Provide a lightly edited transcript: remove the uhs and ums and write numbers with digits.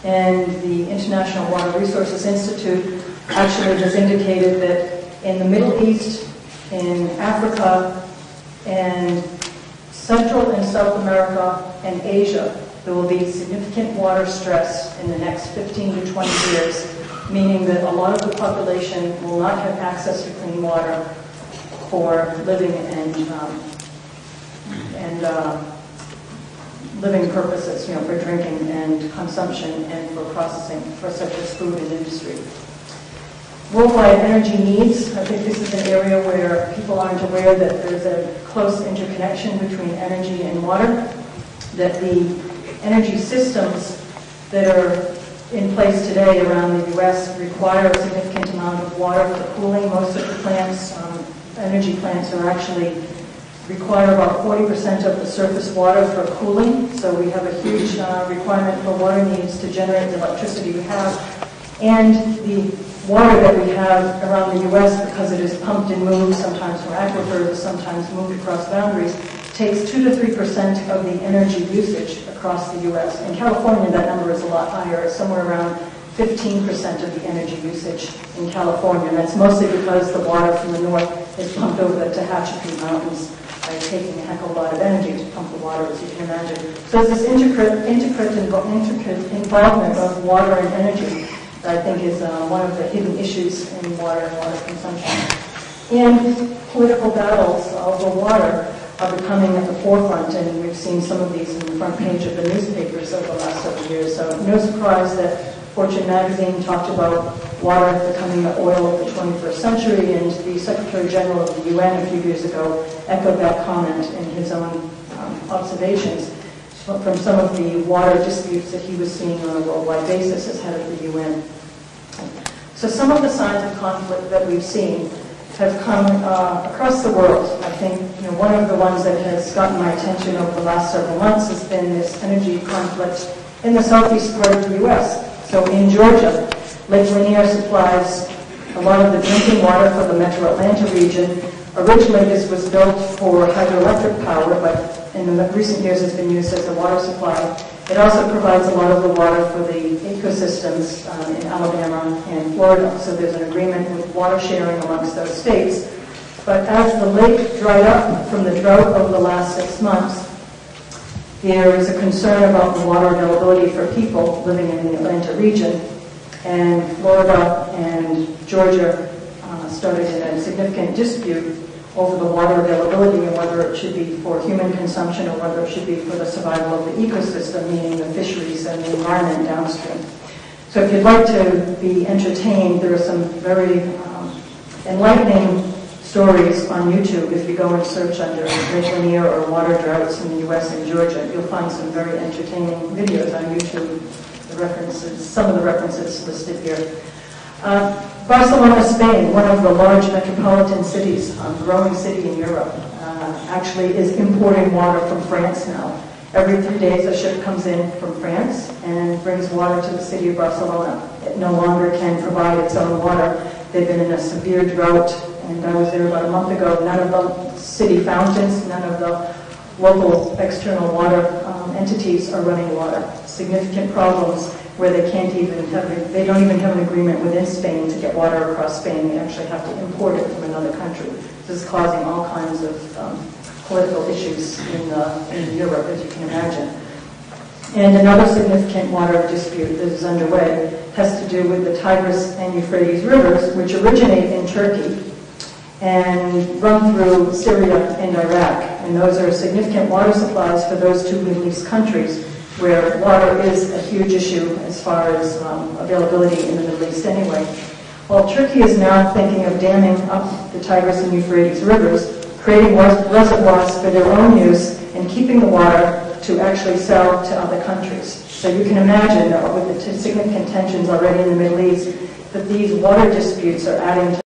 And the International Water Resources Institute actually has indicated that in the Middle East, in Africa, and Central and South America, and Asia, there will be significant water stress in the next 15 to 20 years, meaning that a lot of the population will not have access to clean water for living and living purposes, for drinking and consumption and for processing, for such as food and industry. Worldwide energy needs, I think this is an area where people aren't aware that there's a close interconnection between energy and water, that the energy systems that are in place today around the U.S. require a significant amount of water for cooling. Most of the plants, energy plants, are actually require about 40% of the surface water for cooling. So we have a huge requirement for water needs to generate the electricity we have. And the water that we have around the U.S., because it is pumped and moved, sometimes from aquifers, sometimes moved across boundaries, takes 2 to 3% of the energy usage across the U.S. In California, that number is a lot higher, somewhere around 15% of the energy usage in California. And that's mostly because the water from the north is pumped over the Tehachapi Mountains by taking a heck of a lot of energy to pump the water, as you can imagine. So there's this intricate involvement of water and energy that I think is one of the hidden issues in water and water consumption. And political battles over water are becoming at the forefront, and we've seen some of these in the front page of the newspapers over the last several years. So no surprise that Fortune magazine talked about water becoming the oil of the 21st century, and the Secretary General of the UN a few years ago echoed that comment in his own observations from some of the water disputes that he was seeing on a worldwide basis as head of the UN. So some of the signs of conflict that we've seen have come across the world. I think one of the ones that has gotten my attention over the last several months has been this energy conflict in the southeast part of the U.S. So in Georgia, Lake Lanier supplies a lot of the drinking water for the metro Atlanta region. Originally this was built for hydroelectric power, but in the recent years it's been used as a water supply. It also provides a lot of the water for the ecosystems in Alabama and Florida. So there's an agreement with water sharing amongst those states. But as the lake dried up from the drought over the last 6 months, there is a concern about the water availability for people living in the Atlanta region. And Florida and Georgia started in a significant dispute over the water availability and whether it should be for human consumption or whether it should be for the survival of the ecosystem, meaning the fisheries and the environment downstream. So if you'd like to be entertained, there are some very enlightening stories on YouTube. If you go and search under Lake Lanier or water droughts in the U.S. and Georgia, you'll find some very entertaining videos on YouTube. The references, some of the references listed here. Barcelona, Spain, one of the large metropolitan cities, growing city in Europe, actually is importing water from France now. Every 3 days a ship comes in from France and brings water to the city of Barcelona. It no longer can provide its own water. They've been in a severe drought, and I was there about a month ago. None of the city fountains, none of the local external water entities are running water. Significant problems where they can't even have, they don't even have an agreement within Spain to get water across Spain. They actually have to import it from another country. This is causing all kinds of political issues in Europe, as you can imagine. And another significant water dispute that is underway has to do with the Tigris and Euphrates rivers, which originate in Turkey and run through Syria and Iraq. And those are significant water supplies for those two Middle East countries, where water is a huge issue as far as availability in the Middle East anyway. Well, Turkey is now thinking of damming up the Tigris and Euphrates rivers, creating reservoirs for their own use, and keeping the water to actually sell to other countries. So you can imagine that with the significant tensions already in the Middle East, that these water disputes are adding to